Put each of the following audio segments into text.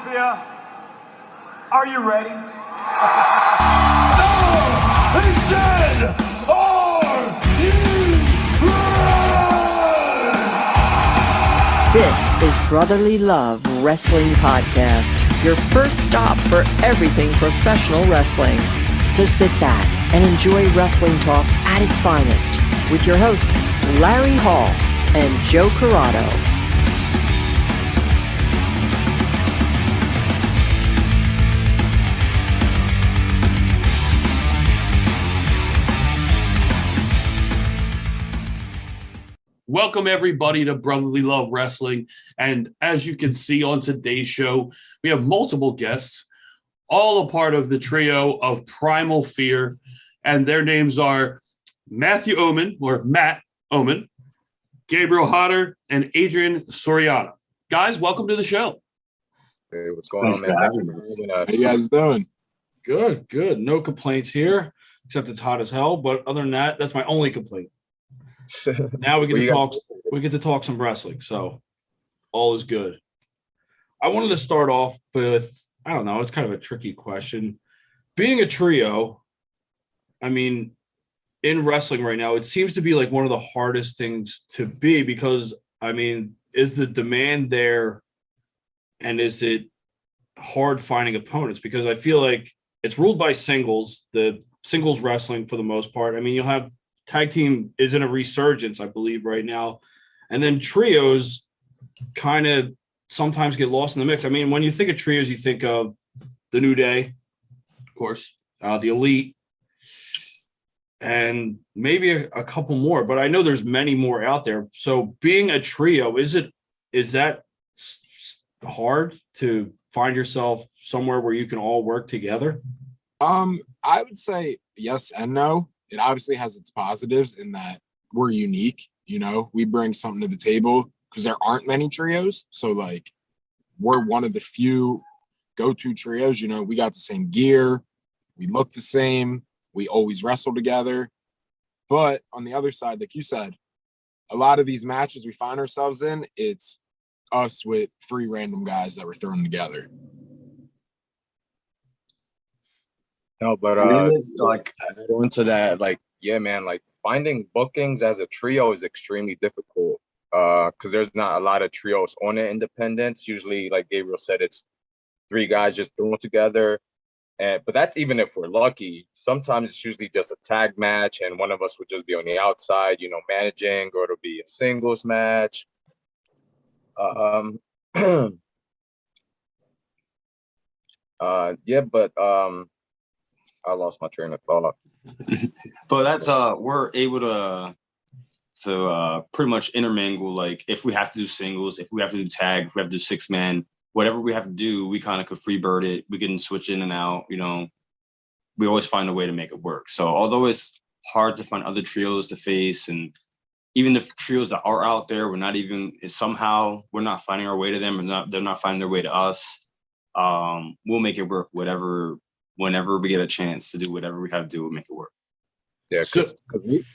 Fear, are you ready? He said, "Are you ready?" This is Brotherly Love Wrestling Podcast, your first stop for everything professional wrestling. So sit back and enjoy wrestling talk at its finest with your hosts, Larry Hall and Joe Corrado. Welcome, everybody, to Brotherly Love Wrestling. And as you can see on today's show, we have multiple guests, all a part of the trio of Primal Fear. And their names are Matthew Oman, or Matt Oman, Gabriel Hodder, and Adrian Soriano. Guys, welcome to the show. Hey, what's going on, man? Thank you for having us. How you guys doing? Good, good. No complaints here, except it's hot as hell. But other than that, that's my only complaint. Now we get to talk. We get to talk some wrestling, so all is good. I wanted to start off with, I don't know, it's kind of a tricky question. Being a trio, I mean, in wrestling right now, it seems to be like one of the hardest things to be because, I mean, is the demand there, and is it hard finding opponents? Because I feel like it's ruled by singles, the singles wrestling for the most part. I mean, you'll have tag team is in a resurgence, I believe, right now. And then trios kind of sometimes get lost in the mix. I mean, when you think of trios, you think of the New Day, of course, the Elite, and maybe a couple more. But I know there's many more out there. So being a trio, is that hard to find yourself somewhere where you can all work together? I would say yes and no. It obviously has its positives in that we're unique, you know, we bring something to the table because there aren't many trios. So like we're one of the few go-to trios, you know, we got the same gear, we look the same, we always wrestle together. But on the other side, like you said, a lot of these matches we find ourselves in, it's us with three random guys that we're throwing together. No, but like going to that, like, yeah, man, like finding bookings as a trio is extremely difficult because there's not a lot of trios on the independents. Usually, like Gabriel said, it's three guys just thrown together. But that's even if we're lucky. Sometimes it's usually just a tag match and one of us would just be on the outside, you know, managing, or it'll be a singles match. Yeah, but I lost my train of thought. But that's we're able to pretty much intermingle. Like if we have to do singles, if we have to do tag, if we have to do 6-man, whatever we have to do, we kind of could free bird it. We can switch in and out. You know, we always find a way to make it work. So although it's hard to find other trios to face, and even the trios that are out there, we're not finding our way to them, and they're not finding their way to us. We'll make it work. Whenever we get a chance to do whatever we have to do, we'll make it work. Yeah, because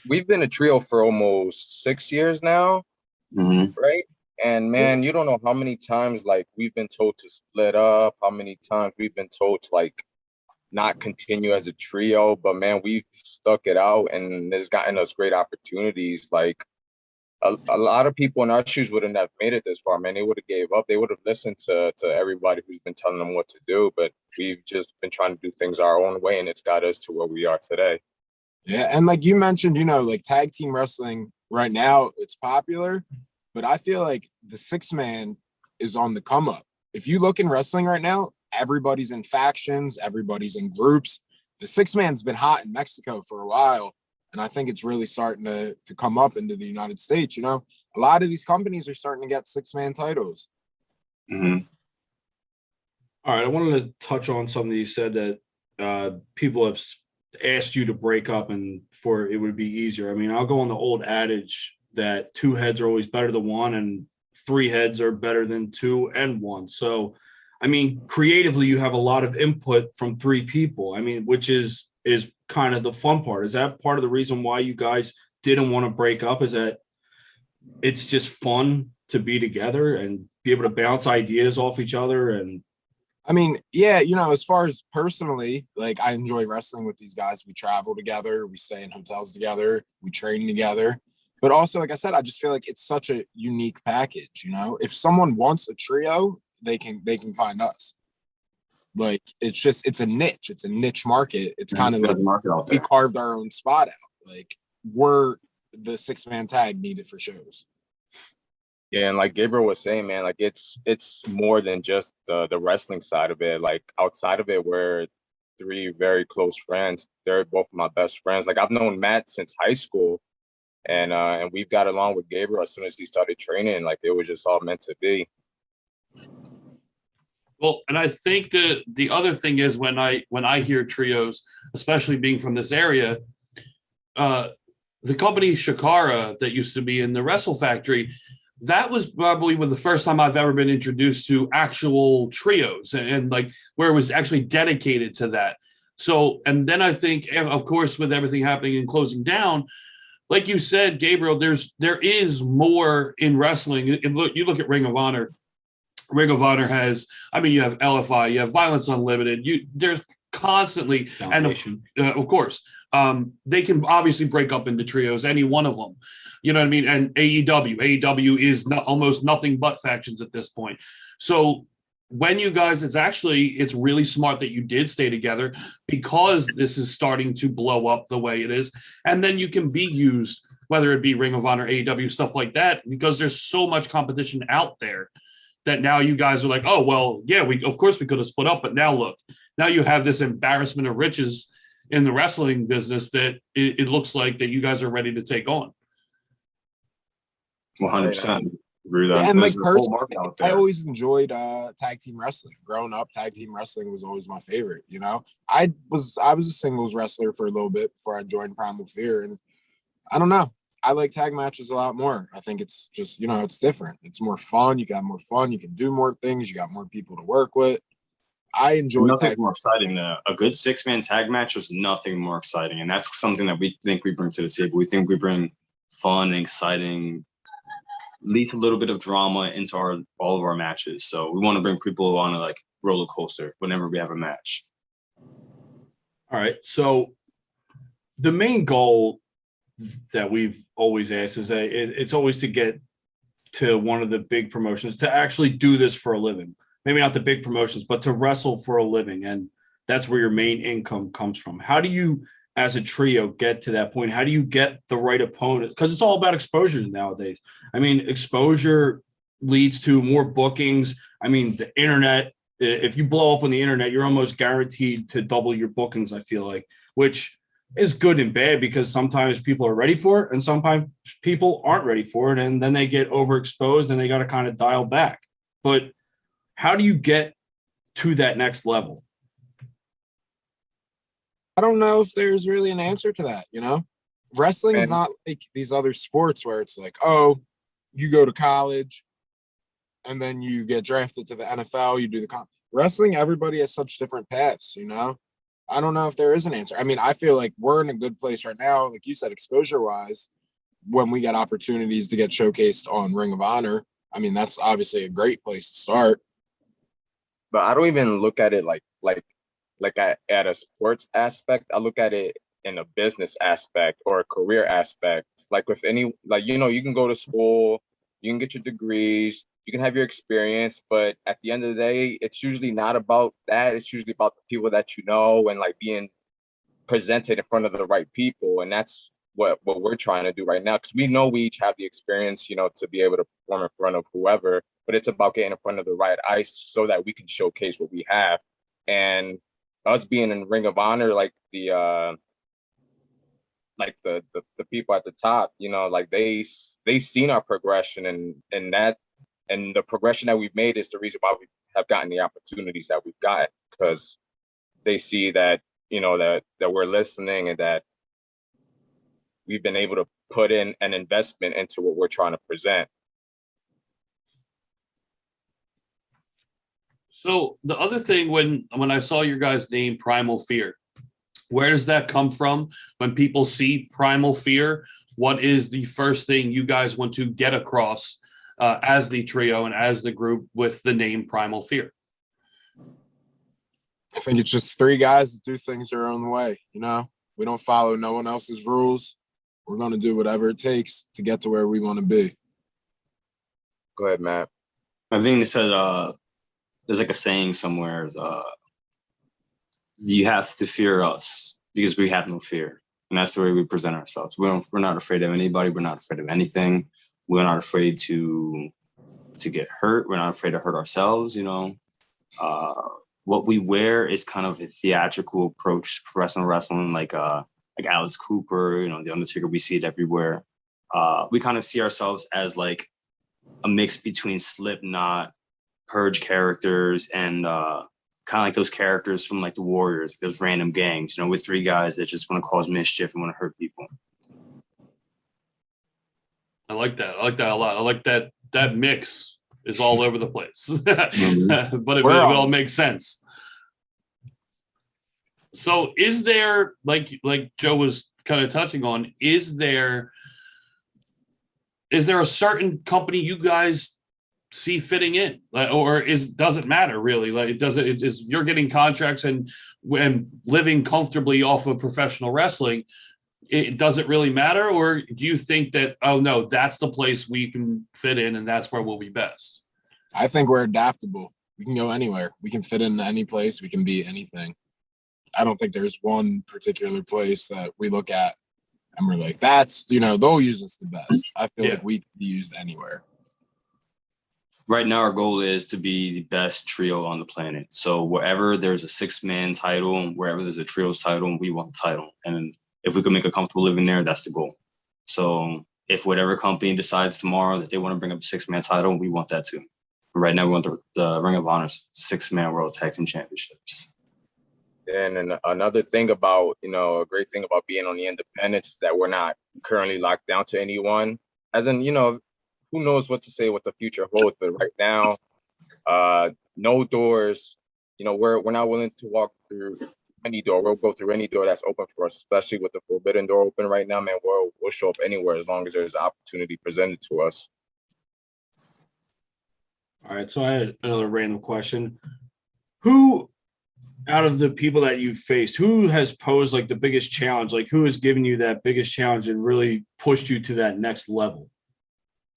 we've been a trio for almost 6 years now, right? And man, you don't know how many times like we've been told to split up, how many times we've been told to like not continue as a trio, but man, we've stuck it out and it's gotten us great opportunities. Like a lot of people in our shoes wouldn't have made it this far, man. They would have gave up. They would have listened to everybody who's been telling them what to do, but we've just been trying to do things our own way, and it's got us to where we are today. Yeah, and like you mentioned, you know, like tag team wrestling right now, it's popular, but I feel like the 6-man is on the come up. If you look in wrestling right now, everybody's in factions, everybody's in groups. The 6-man's been hot in Mexico for a while, and I think it's really starting to come up into the United States. You know, a lot of these companies are starting to get 6-man titles. Mm-hmm. All right, I wanted to touch on something you said that people have asked you to break up and for it would be easier. I mean, I'll go on the old adage that 2 heads are always better than 1 and 3 heads are better than 2 and 1. So, I mean, creatively, you have a lot of input from 3 people. I mean, which is kind of the fun part. Is that part of the reason why you guys didn't want to break up? Is that it's just fun to be together and be able to bounce ideas off each other and I mean, yeah, you know, as far as personally, like I enjoy wrestling with these guys. We travel together, we stay in hotels together, we train together. But also, like I said, I just feel like it's such a unique package, you know. If someone wants a trio, they can find us. Like it's a niche market. It's kind of like market out we there. carved our own spot out. Like we're the 6-man tag needed for shows. Yeah, and like Gabriel was saying, man, like it's more than just the wrestling side of it. Like outside of it, we're three very close friends. They're both my best friends. Like I've known Matt since high school, and we've got along with Gabriel as soon as he started training. Like it was just all meant to be. Well, and I think the other thing is when I hear trios, especially being from this area, the company Shakara that used to be in the Wrestle Factory, that was probably the first time I've ever been introduced to actual trios and like where it was actually dedicated to that. So, and then I think, of course, with everything happening and closing down, like you said, Gabriel, there is more in wrestling. You look at Ring of Honor. Ring of Honor has, I mean, you have LFI, you have Violence Unlimited. There's constantly, Foundation. and of course, they can obviously break up into trios, any one of them. You know what I mean? And AEW is almost nothing but factions at this point. So when you guys, it's really smart that you did stay together because this is starting to blow up the way it is. And then you can be used, whether it be Ring of Honor, AEW, stuff like that, because there's so much competition out there that now you guys are like, oh, well, yeah, of course we could have split up, but now look, now you have this embarrassment of riches in the wrestling business that it looks like that you guys are ready to take on. 100%. Agree with that. Yeah, and like personally, I always enjoyed tag team wrestling. Growing up, tag team wrestling was always my favorite. You know, I was a singles wrestler for a little bit before I joined Primal Fear, and I don't know. I like tag matches a lot more. I think it's just, you know, it's different. It's more fun. You got more fun. You can do more things. You got more people to work with. I enjoy nothing more exciting than a good 6-man tag match. Is nothing more exciting, and that's something that we think we bring to the table. We think we bring fun, exciting, at least a little bit of drama into all of our matches. So we want to bring people on a like roller coaster whenever we have a match. All right. So the main goal that we've always asked is that it's always to get to one of the big promotions, to actually do this for a living. Maybe not the big promotions, but to wrestle for a living. And that's where your main income comes from. How do you, as a trio, get to that point? How do you get the right opponent? Because it's all about exposure nowadays. I mean, exposure leads to more bookings. I mean, the internet, if you blow up on the internet, you're almost guaranteed to double your bookings, I feel like, which is good and bad because sometimes people are ready for it and sometimes people aren't ready for it. And then they get overexposed and they got to kind of dial back. But how do you get to that next level? I don't know if there's really an answer to that, you know? Wrestling is not like these other sports where it's like, oh, you go to college and then you get drafted to the NFL, you do the wrestling, everybody has such different paths, you know? I don't know if there is an answer. I mean, I feel like we're in a good place right now, like you said, exposure-wise, when we get opportunities to get showcased on Ring of Honor. I mean, that's obviously a great place to start. But I don't even look at it like at a sports aspect. I look at it in a business aspect or a career aspect. Like with any, like, you know, you can go to school, you can get your degrees, you can have your experience, but at the end of the day, it's usually not about that. It's usually about the people that you know and like being presented in front of the right people. And that's what we're trying to do right now, because we know we each have the experience, you know, to be able to perform in front of whoever, but it's about getting in front of the right ice so that we can showcase what we have. And us being in Ring of Honor, like the people at the top, you know, like they seen our progression, and the progression that we've made is the reason why we have gotten the opportunities that we've got, because they see that, you know, that we're listening and that we've been able to put in an investment into what we're trying to present. So the other thing, when I saw your guys' name, Primal Fear, where does that come from? When people see Primal Fear, what is the first thing you guys want to get across as the trio and as the group with the name Primal Fear? think it's just three guys that do things their own way. You know, we don't follow no one else's rules. We're going to do whatever it takes to get to where we want to be. Go ahead, Matt. I think they said there's like a saying somewhere. You have to fear us because we have no fear, and that's the way we present ourselves. We're not afraid of anybody. We're not afraid of anything. We're not afraid to get hurt. We're not afraid to hurt ourselves. You know, what we wear is kind of a theatrical approach to professional wrestling, like Alice Cooper. You know, The Undertaker. We see it everywhere. We kind of see ourselves as like a mix between Slipknot, Purge characters, and kind of like those characters from like the Warriors, those random gangs, you know, with three guys that just want to cause mischief and want to hurt people. I like that. I like that a lot. I like that mix is all over the place, but it all makes sense. So is there, like Joe was kind of touching on, is there a certain company you guys see fitting in, or doesn't matter really? Like you're getting contracts and living comfortably off of professional wrestling, it doesn't really matter? Or do you think that, oh no, that's the place we can fit in and that's where we'll be best? I think we're adaptable. We can go anywhere. We can fit in any place. We can be anything. I don't think there's one particular place that we look at and we're like, that's, you know, they'll use us the best. I feel like we can be used anywhere. Right now, our goal is to be the best trio on the planet. So wherever there's a 6-man title, wherever there's a trios title, we want the title. And if we can make a comfortable living there, that's the goal. So if whatever company decides tomorrow that they want to bring up a 6-man title, we want that too. Right now, we want the Ring of Honor's 6-man World Tag Team Championships. And another thing about, you know, a great thing about being on the independents is that we're not currently locked down to anyone. As in, you know, who knows what to say, what the future holds. But right now, no doors. You know, we're not willing to walk through any door. We'll go through any door that's open for us, especially with the forbidden door open right now, man. We'll show up anywhere as long as there's opportunity presented to us. All right, so I had another random question. Who, out of the people that you've faced, who has posed like the biggest challenge? Like, who has given you that biggest challenge and really pushed you to that next level?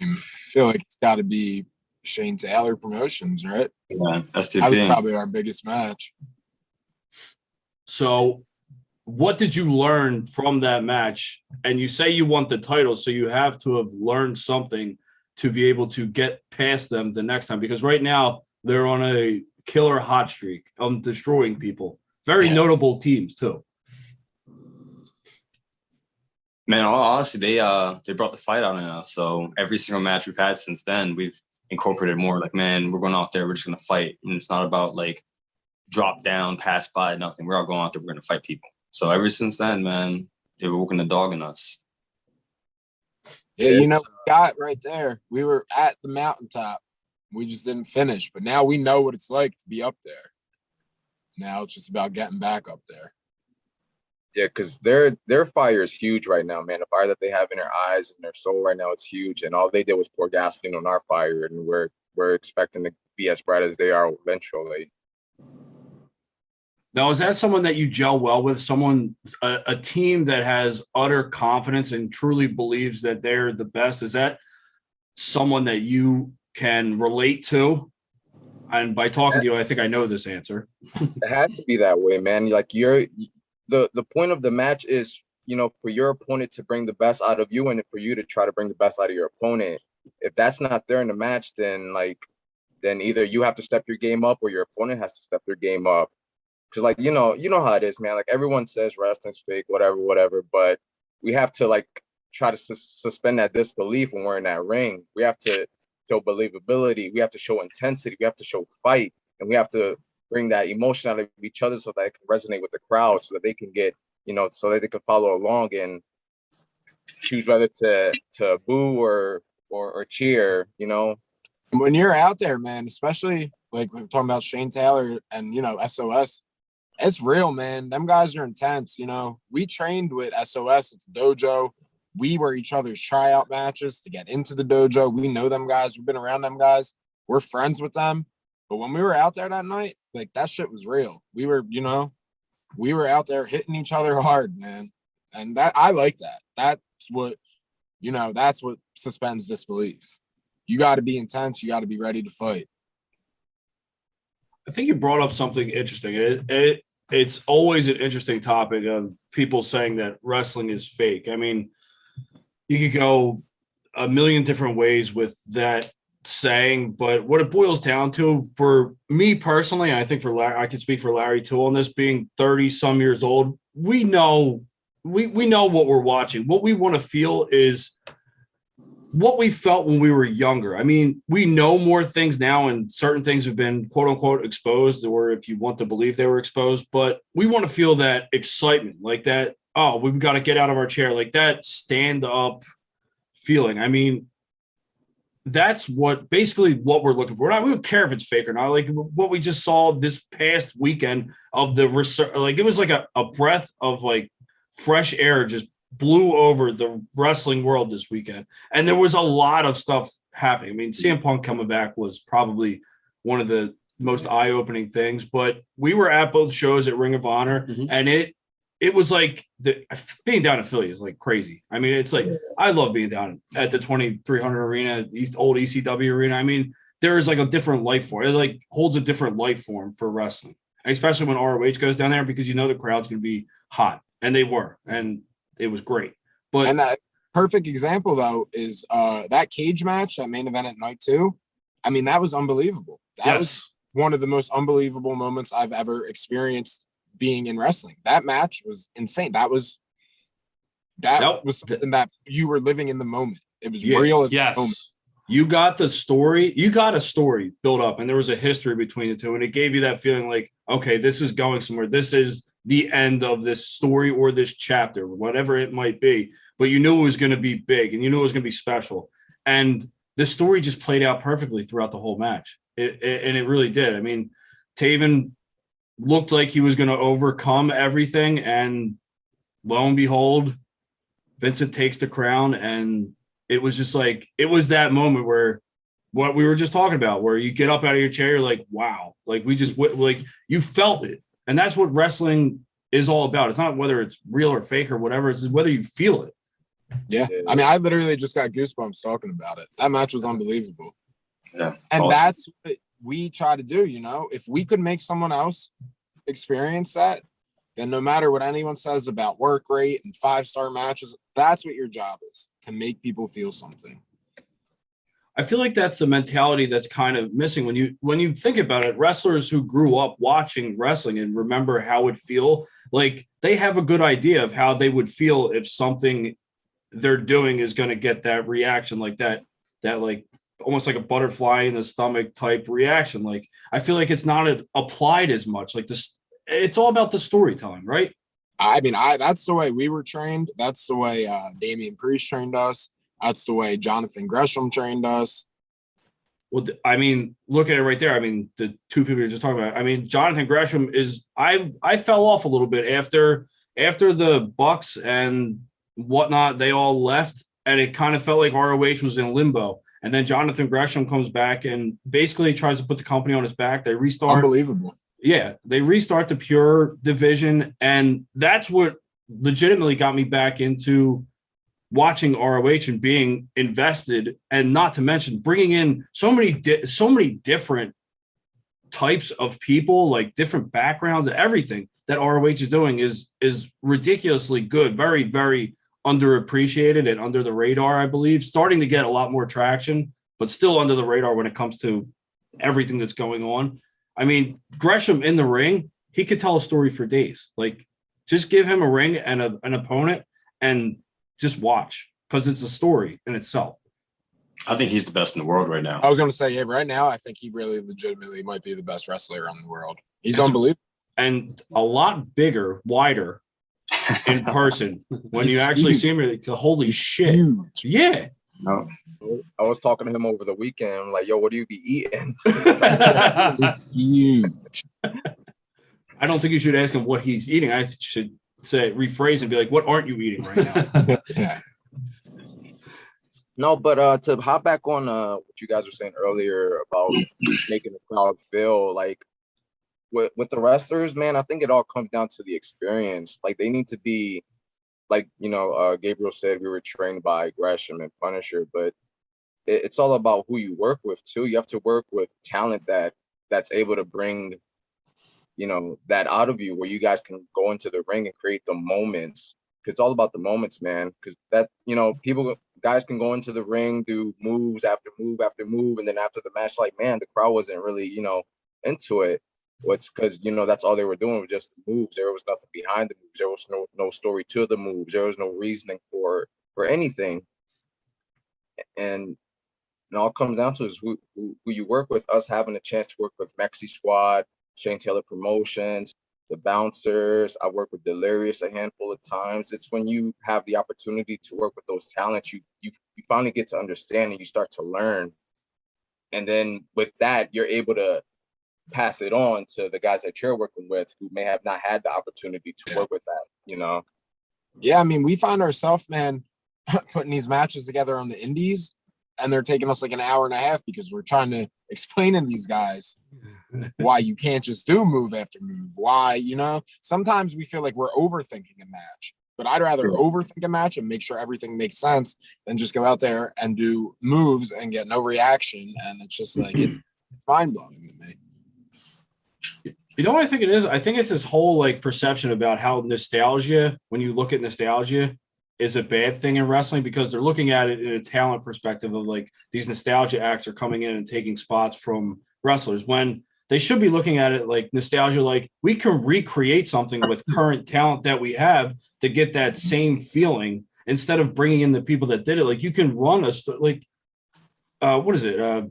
I feel like it's got to be Shane Taylor Promotions, right? Yeah, that's that was probably our biggest match. So what did you learn from that match? And you say you want the title, so you have to have learned something to be able to get past them the next time, because right now they're on a killer hot streak on destroying people. Very notable teams too. Man, honestly, they brought the fight out in us. So every single match we've had since then, we've incorporated more. Like, man, we're going out there, we're just going to fight. And it's not about like drop down, pass by, nothing. We're all going out there, we're going to fight people. So ever since then, man, they were walking the dog in us. Yeah, you know, we got right there. We were at the mountaintop. We just didn't finish. But now we know what it's like to be up there. Now it's just about getting back up there. Yeah, because their fire is huge right now, man. The fire that they have in their eyes and their soul right now, it's huge. And all they did was pour gasoline on our fire, and we're expecting to be as bright as they are eventually. Now, is that someone that you gel well with? Someone, a team that has utter confidence and truly believes that they're the best? Is that someone that you can relate to? And by talking to you, I think I know this answer. It has to be that way, man. Like the point of the match is, you know, for your opponent to bring the best out of you and for you to try to bring the best out of your opponent. If that's not there in the match, then either you have to step your game up or your opponent has to step their game up. Because, like, you know how it is, man. Like, everyone says wrestling's fake, whatever, but we have to, like, try to suspend that disbelief when we're in that ring. We have to show believability. We have to show intensity. We have to show fight. And we have to bring that emotion out of each other so that it can resonate with the crowd, so that they can get, you know, so that they can follow along and choose whether to boo or cheer, you know. When you're out there, man, especially like we're talking about Shane Taylor and, you know, SOS, it's real, man. Them guys are intense. You know, we trained with SOS at the dojo. We were each other's tryout matches to get into the dojo. We know them guys. We've been around them guys. We're friends with them. But when we were out there that night, like that shit was real. We were, we were out there hitting each other hard, man. And that I like that. That's what, that's what suspends disbelief. You got to be intense. You got to be ready to fight. I think you brought up something interesting. It's always an interesting topic of people saying that wrestling is fake. I mean, you could go a million different ways with that saying, but what it boils down to for me personally, and I think for Larry, I can speak for Larry too on this, being 30 some years old, we know what we're watching. What we want to feel is what we felt when we were younger. I mean, we know more things now, and certain things have been quote unquote exposed, or if you want to believe they were exposed, but we want to feel that excitement, like that, oh, we've got to get out of our chair, like that stand up feeling. I mean, that's basically what we're looking for. We don't care if it's fake or not. Like what we just saw this past weekend of the research, like it was like a breath of like fresh air just blew over the wrestling world this weekend. And there was a lot of stuff happening. I mean, CM Punk coming back was probably one of the most eye-opening things, but we were at both shows at Ring of Honor, and it was like being down in Philly is like crazy. I mean, it's like, I love being down at the 2300 arena, the old ECW arena. I mean, there is like a different life form. It like holds a different life form for wrestling, especially when ROH goes down there, because the crowd's going to be hot, and they were, and it was great. But and a perfect example though is that cage match, that main event at night 2. I mean, that was unbelievable. That was one of the most unbelievable moments I've ever experienced being in wrestling. That match was insane. That was something that you were living in the moment. It was real. Yes. You got the story. You got a story built up, and there was a history between the two, and it gave you that feeling like, okay, this is going somewhere. This is the end of this story or this chapter, whatever it might be. But you knew it was going to be big, and you knew it was going to be special. And the story just played out perfectly throughout the whole match. And it really did. I mean, Taven looked like he was going to overcome everything, and lo and behold, Vincent takes the crown, and it was just like, it was that moment where what we were just talking about, where you get up out of your chair, you're like, wow, like we just, like you felt it. And that's what wrestling is all about. It's not whether it's real or fake or whatever, it's whether you feel it. Yeah. I mean, I literally just got goosebumps talking about it. That match was unbelievable. Yeah. And that's what we try to do, if we could make someone else experience that, then no matter what anyone says about work rate and 5-star matches, that's what your job is, to make people feel something. I feel like that's the mentality that's kind of missing when you think about it. Wrestlers who grew up watching wrestling and remember how it would feel, like they have a good idea of how they would feel if something they're doing is going to get that reaction, like that like almost like a butterfly in the stomach type reaction. Like I feel like it's not applied as much. Like this, it's all about the storytelling, right? I mean, that's the way we were trained. That's the way Damian Priest trained us. That's the way Jonathan Gresham trained us. Well, I mean, look at it right there. I mean, the two people you're just talking about. I mean, Jonathan Gresham is. I fell off a little bit after the Bucks and whatnot. They all left, and it kind of felt like ROH was in limbo. And then Jonathan Gresham comes back and basically tries to put the company on his back. They restart. Unbelievable. Yeah, they restart the Pure division, and that's what legitimately got me back into watching ROH and being invested, and not to mention bringing in so many different types of people, like different backgrounds, everything that ROH is doing is ridiculously good, very, very underappreciated and under the radar, I believe, starting to get a lot more traction, but still under the radar when it comes to everything that's going on. I mean, Gresham in the ring, he could tell a story for days. Like, just give him a ring and an opponent and just watch, because it's a story in itself. I think he's the best in the world right now. I was going to say, right now, I think he really legitimately might be the best wrestler in the world. He's unbelievable. And a lot bigger, wider in person. When you actually see him, you're like, holy shit. Huge. Yeah. No. I was talking to him over the weekend. I'm like, yo, what do you be eating? It's huge. I don't think you should ask him what he's eating. I should rephrase and be like, what aren't you eating right now? Yeah. No, but to hop back on what you guys were saying earlier about making the crowd feel like with the wrestlers, man, I think it all comes down to the experience. Like they need to be like, Gabriel said we were trained by Gresham and Punisher, but it's all about who you work with too. You have to work with talent that's able to bring, that out of you where you guys can go into the ring and create the moments. 'Cause it's all about the moments, man. Because that, guys can go into the ring, do moves after move after move, and then after the match, like, man, the crowd wasn't really, into it. What's because that's all they were doing was just moves. There was nothing behind the moves. There was no story to the moves. There was no reasoning for anything. And it all comes down to is who you work with. Us having a chance to work with Mexi Squad, Shane Taylor Promotions, the Bouncers. I work with Delirious a handful of times. It's when you have the opportunity to work with those talents, you finally get to understand and you start to learn. And then with that, you're able to pass it on to the guys that you're working with who may have not had the opportunity to work with that, Yeah, I mean, we find ourselves, man, putting these matches together on the indies, and they're taking us like an hour and a half because we're trying to explain to these guys why you can't just do move after move. Why, sometimes we feel like we're overthinking a match, but I'd rather overthink a match and make sure everything makes sense than just go out there and do moves and get no reaction. And it's just like, it's mind blowing to me. You know what I think it is? I think it's this whole like perception about how nostalgia, when you look at nostalgia, is a bad thing in wrestling because they're looking at it in a talent perspective of like these nostalgia acts are coming in and taking spots from wrestlers when they should be looking at it like nostalgia, like we can recreate something with current talent that we have to get that same feeling instead of bringing in the people that did it. Like you can run what is it?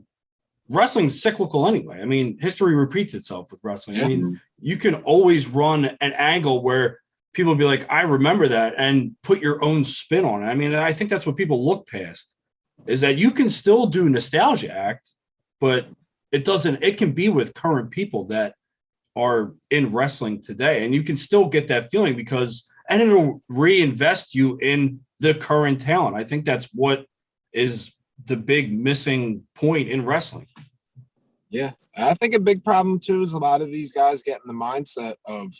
Wrestling's cyclical anyway. I mean, history repeats itself with wrestling. I mean, you can always run an angle where people will be like, I remember that, and put your own spin on it. I mean, I think that's what people look past is that you can still do nostalgia act, but it can be with current people that are in wrestling today. And you can still get that feeling and it'll reinvest you in the current talent. I think that's what is the big missing point in wrestling. Yeah. I think a big problem too is a lot of these guys get in the mindset of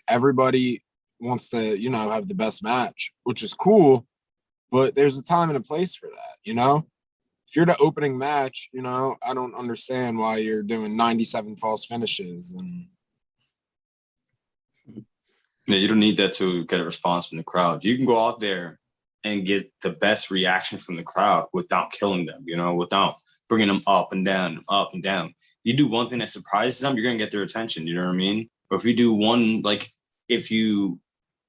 everybody wants to, have the best match, which is cool, but there's a time and a place for that, If you're the opening match, I don't understand why you're doing 97 false finishes and Yeah, you don't need that to get a response from the crowd. You can go out there and get the best reaction from the crowd without killing them, without bringing them up and down, up and down. You do one thing that surprises them, you're going to get their attention. You know what I mean? Or if you do one, like if you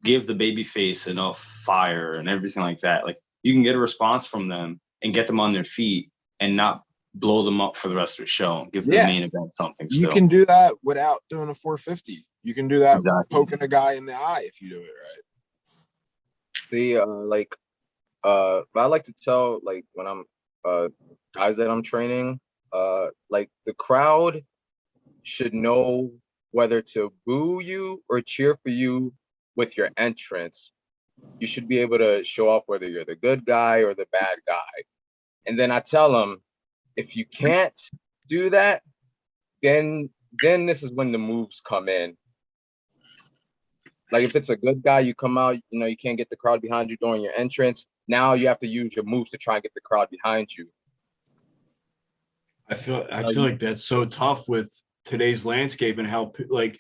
give the baby face enough fire and everything like that, like you can get a response from them and get them on their feet and not blow them up for the rest of the show. Give the main event something. You can do that without doing a 450. You can do that poking a guy in the eye if you do it right. See, I like to tell, like, when I'm guys that I'm training, like the crowd should know whether to boo you or cheer for you with your entrance. You should be able to show off whether you're the good guy or the bad guy. And then I tell them, if you can't do that, then this is when the moves come in. Like if it's a good guy, you come out, you can't get the crowd behind you during your entrance. Now you have to use your moves to try and get the crowd behind you. I feel like that's so tough with today's landscape and how like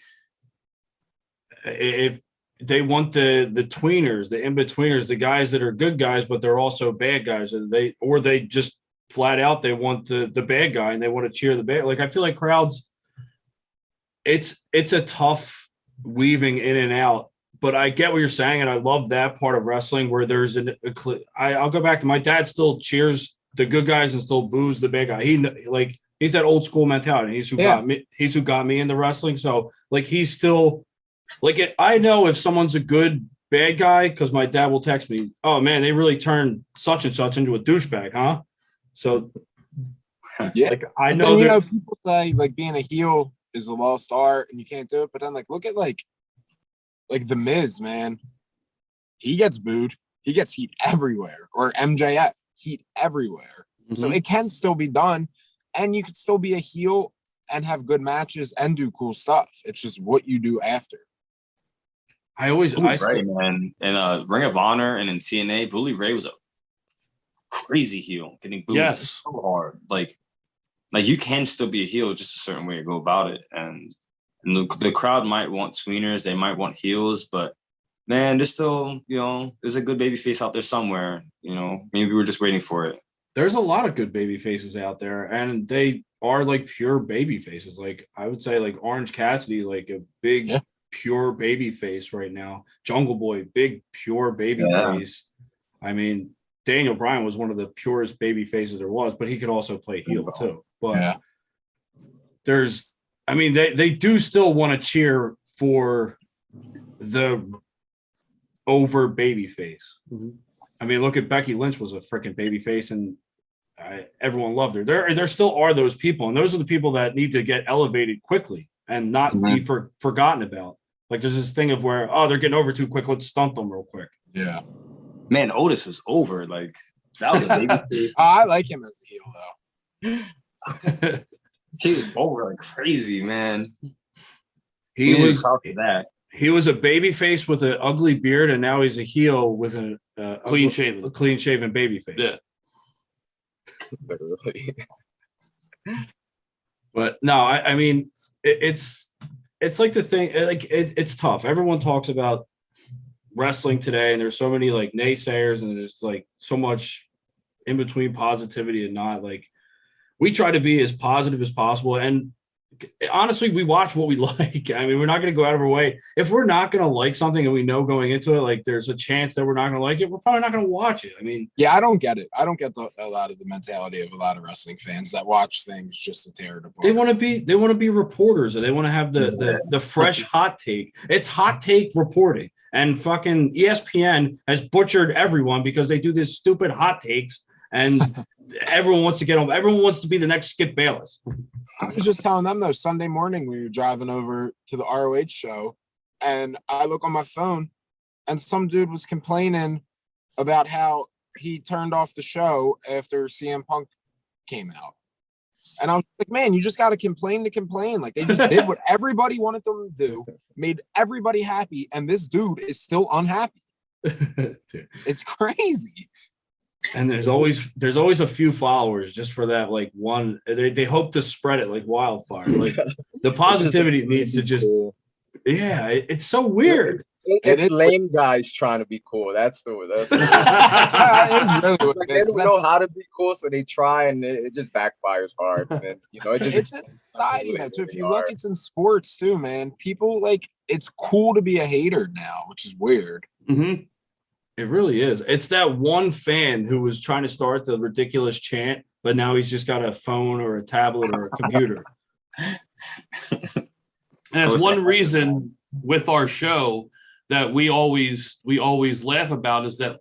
if they want the tweeners, the in-betweeners, the guys that are good guys, but they're also bad guys, or they just flat out they want the bad guy and they want to cheer the bad. Like I feel like crowds, it's a tough weaving in and out. But I get what you're saying, and I love that part of wrestling where there's I'll go back to my dad still cheers the good guys and still boos the bad guy. He's that old school mentality. He's who got me into wrestling. So like he's still like I know if someone's a good bad guy because my dad will text me, oh man, they really turned such and such into a douchebag, huh? So yeah, like I know then, people say like being a heel is a lost art and you can't do it, but then like look at like the Miz, man. He gets booed. He gets heat everywhere. Or MJF. heat everywhere. So it can still be done, and you could still be a heel and have good matches and do cool stuff. It's just what you do after. Man. In Ring of Honor and in TNA, Bully Ray was a crazy heel, getting booed so hard. Like you can still be a heel, just a certain way to go about it. And the crowd might want tweeners, they might want heels, but man, there's still, there's a good baby face out there somewhere. Maybe we're just waiting for it. There's a lot of good baby faces out there, and they are like pure baby faces. Like I would say, like Orange Cassidy, like a big pure baby face right now. Jungle Boy, big pure baby face. I mean, Daniel Bryan was one of the purest baby faces there was, but he could also play heel too. But they do still want to cheer for the over baby face. I mean, look at Becky Lynch, was a freaking baby face, and everyone loved her. There still are those people, and those are the people that need to get elevated quickly and not be forgotten about. Like there's this thing of where, they're getting over too quick, let's stump them real quick. Yeah. Man, Otis was over. Like that was a baby face. I like him as a heel though. He was over like crazy, man. He was a baby face with an ugly beard, and now he's a heel with a clean shaven baby face. Yeah. Literally. But no, I mean, it's like the thing, like it's tough. Everyone talks about wrestling today, and there's so many like naysayers, and there's like so much in between positivity and not. Like we try to be as positive as possible, and honestly, we watch what we like. I mean, we're not going to go out of our way. If we're not going to like something and we know going into it, like there's a chance that we're not going to like it, we're probably not going to watch it. I mean, yeah, I don't get it. I don't get a lot of the mentality of a lot of wrestling fans that watch things just to tear it apart. They want to be reporters, or they want to have the fresh hot take. It's hot take reporting, and fucking ESPN has butchered everyone because they do this stupid hot takes, and everyone wants to get on. Everyone wants to be the next Skip Bayless. I was just telling them though, Sunday morning we were driving over to the ROH show, and I look on my phone, and some dude was complaining about how he turned off the show after CM Punk came out. And I was like, man, you just got to complain to complain. Like they just did what everybody wanted them to do, made everybody happy, and this dude is still unhappy. It's crazy. And there's always a few followers just for that, like one, they hope to spread it like wildfire. Like the positivity needs to just, it's so weird. It's lame guys trying to be cool. That's the it's really what like, they don't know how to be cool, so they try, and it just backfires hard. And it's in society now too. If you look, it's in sports too, man. People like, it's cool to be a hater now, which is weird. Mm-hmm. It really is. It's that one fan who was trying to start the ridiculous chant, but now he's just got a phone or a tablet or a computer. And that's one reason with our show that we always laugh about is that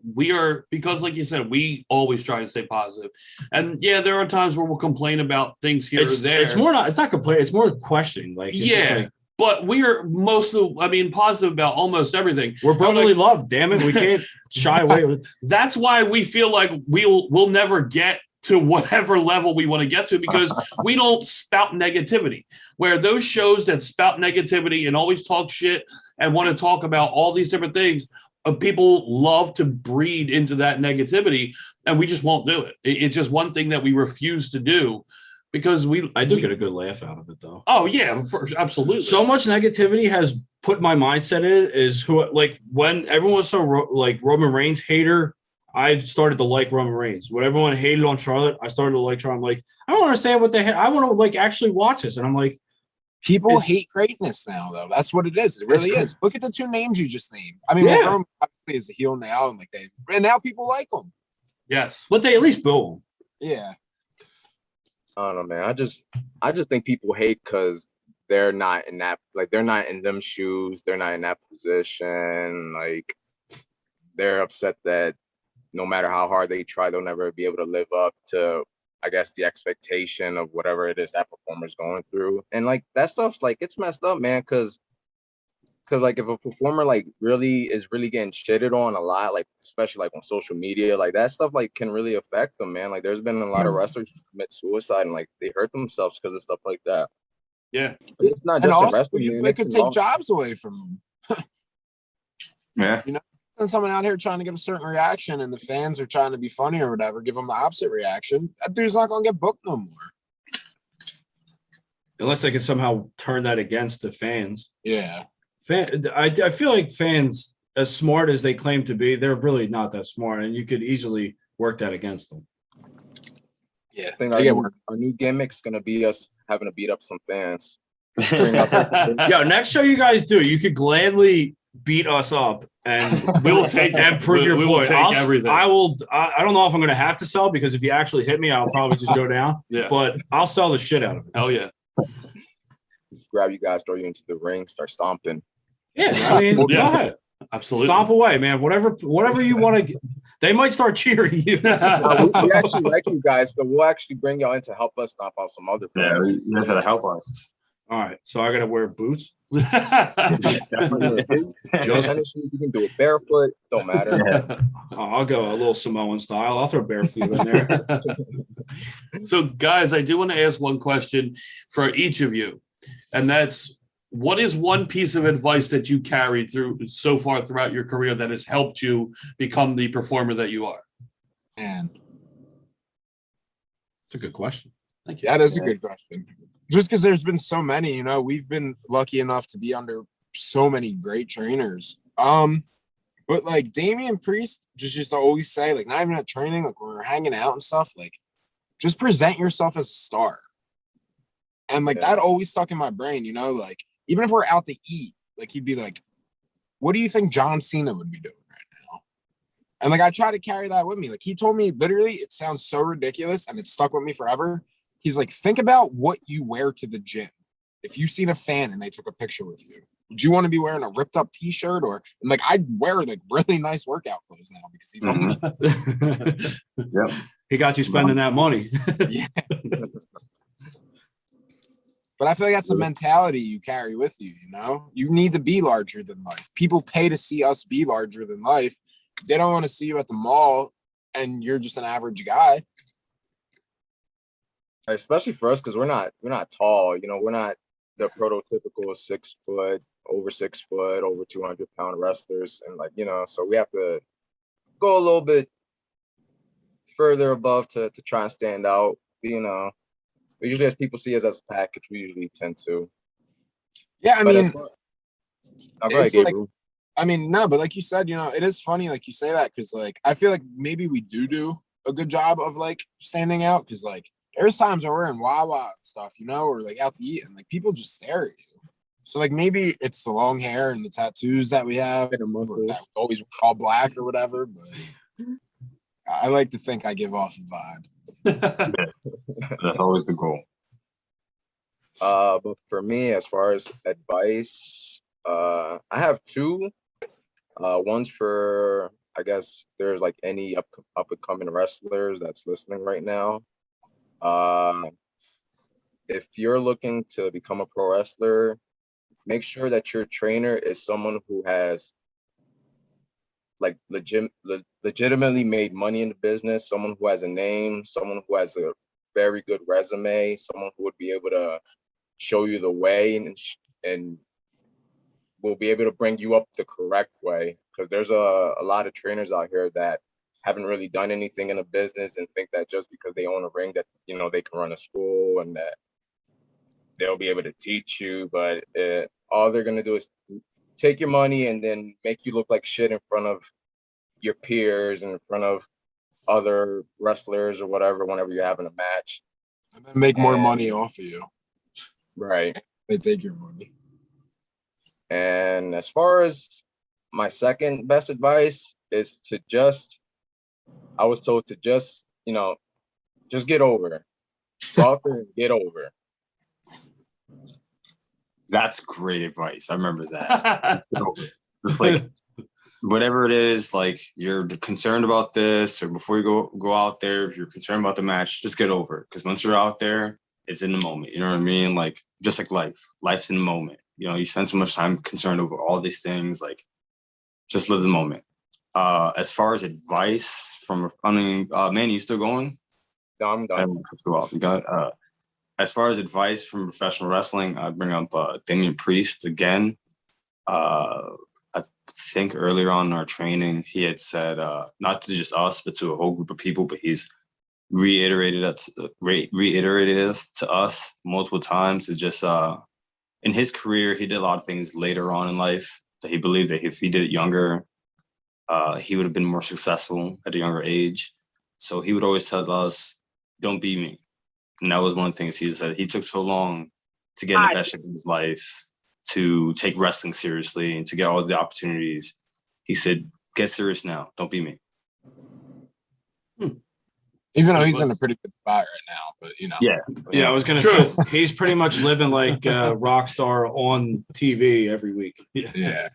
because like you said, we always try to stay positive. And yeah, there are times where we'll complain about things here or there. It's not complaining, it's more questioning. Like but we are positive about almost everything. We're brotherly love, damn it. We can't shy away. That's why we feel like we'll never get to whatever level we want to get to, because we don't spout negativity. Where those shows that spout negativity and always talk shit and want to talk about all these different things, people love to breed into that negativity, and we just won't do it. It's just one thing that we refuse to do. Because I do get a good laugh out of it, though. Oh yeah, absolutely. So much negativity has put my mindset in is when everyone was so Roman Reigns hater, I started to like Roman Reigns. When everyone hated on Charlotte, I started to like Charlotte. I'm like, I don't understand what I want to actually watch this, and I'm like, people hate greatness now, though. That's what it is. It really is. Look at the two names you just named. I mean, Roman obviously is a heel now, and now people like him. Yes, but they at least boo him. Yeah. I don't know, man. I just think people hate because they're not in that, like they're not in them shoes. They're not in that position. Like they're upset that no matter how hard they try, they'll never be able to live up to, I guess, the expectation of whatever it is that performer's going through. And like that stuff's like, it's messed up, man. Because Because like if a performer like really getting shitted on a lot, like especially like on social media, like that stuff like can really affect them, man. Like there's been a lot of wrestlers who commit suicide and like they hurt themselves because of stuff like that. Yeah, but it's not And just the also, wrestling, man. they could take jobs away from them. Yeah. You know, and someone out here trying to get a certain reaction, and the fans are trying to be funny or whatever, give them the opposite reaction. That dude's not gonna get booked no more. Unless they can somehow turn that against the fans. Yeah. I feel like fans, as smart as they claim to be, they're really not that smart, and you could easily work that against them. Yeah, I think our new gimmick's gonna be us having to beat up some fans. Yo, next show you guys do, you could gladly beat us up, and we'll take and prove your we point. Will take everything. I will. I don't know if I'm going to have to sell, because if you actually hit me, I'll probably just go down. Yeah, but I'll sell the shit out of it. Hell yeah! Grab you guys, throw you into the ring, start stomping. Yeah, I mean, go ahead. Absolutely. Stomp away, man. Whatever you want to. They might start cheering you. We actually like you guys, so we'll actually bring y'all in to help us stomp out some other players. Yeah, you guys gotta help us. All right, so I gotta wear boots. Just you can do it barefoot, don't matter. Yeah. I'll go a little Samoan style. I'll throw barefoot in there. So, guys, I do want to ask one question for each of you, and that's: what is one piece of advice that you carried through so far throughout your career that has helped you become the performer that you are? And it's a good question. Thank you. That is a good question. Just because there's been so many, you know, we've been lucky enough to be under so many great trainers. But like Damian Priest just used to always say, like, not even at training, like when we're hanging out and stuff, like, just present yourself as a star. And like that always stuck in my brain, you know, like even if we're out to eat, like he'd be like, what do you think John Cena would be doing right now? And like I try to carry that with me. Like he told me literally, it sounds so ridiculous and it stuck with me forever. He's like, think about what you wear to the gym. If you've seen a fan and they took a picture with you, would you want to be wearing a ripped up t-shirt or and like I'd wear like really nice workout clothes now because he told me. Yep. He got you spending that money. Yeah. But I feel like that's a mentality you carry with you, you know? You need to be larger than life. People pay to see us be larger than life. They don't want to see you at the mall and you're just an average guy. Especially for us, because we're not tall, you know, we're not the prototypical 6 foot, over 6 foot, over 200-pound wrestlers. And like, you know, so we have to go a little bit further above to try and stand out. You know, usually as people see us as a package, we usually tend to. Yeah, I mean, it's like, I mean, no, but like you said, you know, it is funny, like you say that, because like I feel like maybe we do a good job of like standing out, because like there's times where we're in Wawa and stuff, you know, or like out to eat, and like people just stare at you. So like maybe it's the long hair and the tattoos that we have, that we always all black or whatever. But I like to think I give off a vibe. That's always the goal. But for me, as far as advice, I have two. One's for, I guess there's like any up and coming wrestlers that's listening right now. If you're looking to become a pro wrestler, make sure that your trainer is someone who has like legitimately made money in the business, someone who has a name, someone who has a very good resume, someone who would be able to show you the way and will be able to bring you up the correct way. Because there's a lot of trainers out here that haven't really done anything in a business and think that just because they own a ring that, you know, they can run a school and that they'll be able to teach you. But all they're going to do is take your money and then make you look like shit in front of your peers and in front of other wrestlers or whatever whenever you're having a match. And then make more money off of you. Right. They take your money. And as far as my second best advice is to I was told to just get over. Go out there and get over. That's great advice. I remember that. Just like whatever it is, like you're concerned about this, or before you go out there, if you're concerned about the match, just get over it. Because once you're out there, it's in the moment. You know what I mean? Like just like life's in the moment. you spend so much time concerned over all these things. Like, just live the moment. As far as advice from, Manny, you still going? No, I'm done. We got, as far as advice from professional wrestling, I bring up Damian Priest again. I think earlier on in our training, he had said, not to just us, but to a whole group of people, but he's reiterated this to us multiple times. It's just, in his career, he did a lot of things later on in life that he believed that if he did it younger, he would have been more successful at a younger age. So he would always tell us, don't be me. And that was one of the things he said. He took so long to get in the best shape of his life, to take wrestling seriously, and to get all the opportunities. He said, get serious now. Don't be me. Even though he's in a pretty good spot right now, but Yeah, I was gonna say he's pretty much living like a rock star on TV every week. Yeah.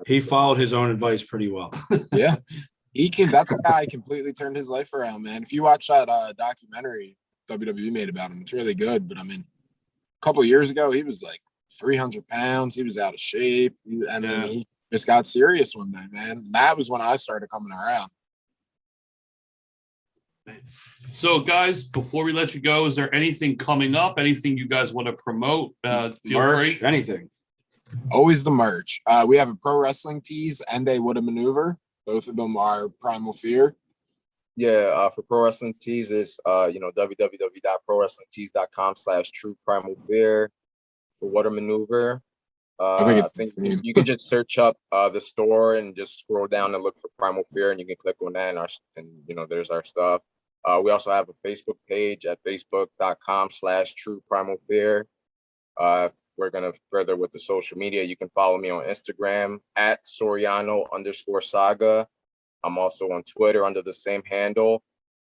He followed his own advice pretty well. Yeah. That's a guy completely turned his life around, man. If you watch that documentary WWE made about him, it's really good. But I mean, a couple of years ago, he was like 300 pounds. He was out of shape. Then he just got serious one day, man. And that was when I started coming around. So, guys, before we let you go, is there anything coming up? Anything you guys want to promote? Feel Merch, free. anything. Always the merch. We have a pro wrestling tees and a What a Maneuver. Both of them are Primal Fear. Yeah, for pro wrestling tees is www.prowrestlingtees.com/true primal fear. For What a Maneuver, I think you can just search up the store and just scroll down and look for Primal Fear, and you can click on that, and there's our stuff. We also have a Facebook page at facebook.com/true primal fear. We're gonna further with the social media. You can follow me on Instagram at Soriano_saga. I'm also on Twitter under the same handle,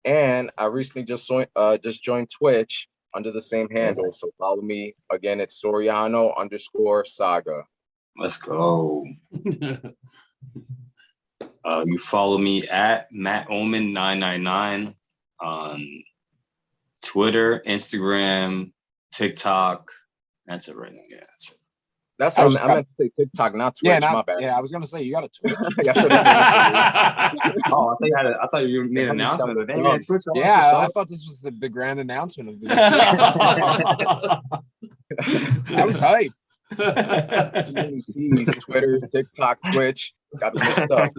and I recently just joined Twitch under the same handle. So follow me again. It's Soriano_saga. Let's go. You follow me at MattOmen999 on Twitter, Instagram, TikTok. That's it right now. Yeah, that's it. That's what I meant to say TikTok, not Twitch. My bad. Yeah, I was gonna say you got a Twitch. Oh, I thought you made an announcement. Yeah, I thought this was the grand announcement of the I was hyped. Twitter, TikTok, Twitch. Got the stuff.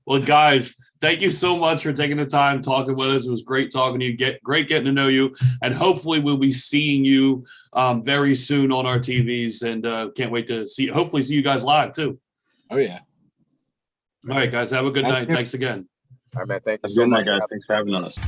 Well, guys, thank you so much for taking the time talking with us. It was great talking to you. Great getting to know you. And hopefully we'll be seeing you very soon on our TVs. And can't wait to hopefully see you guys live too. Oh, yeah. All right, guys. Have a good night. Thanks again. All right, man. Thank you so much, guys. Thanks for having us.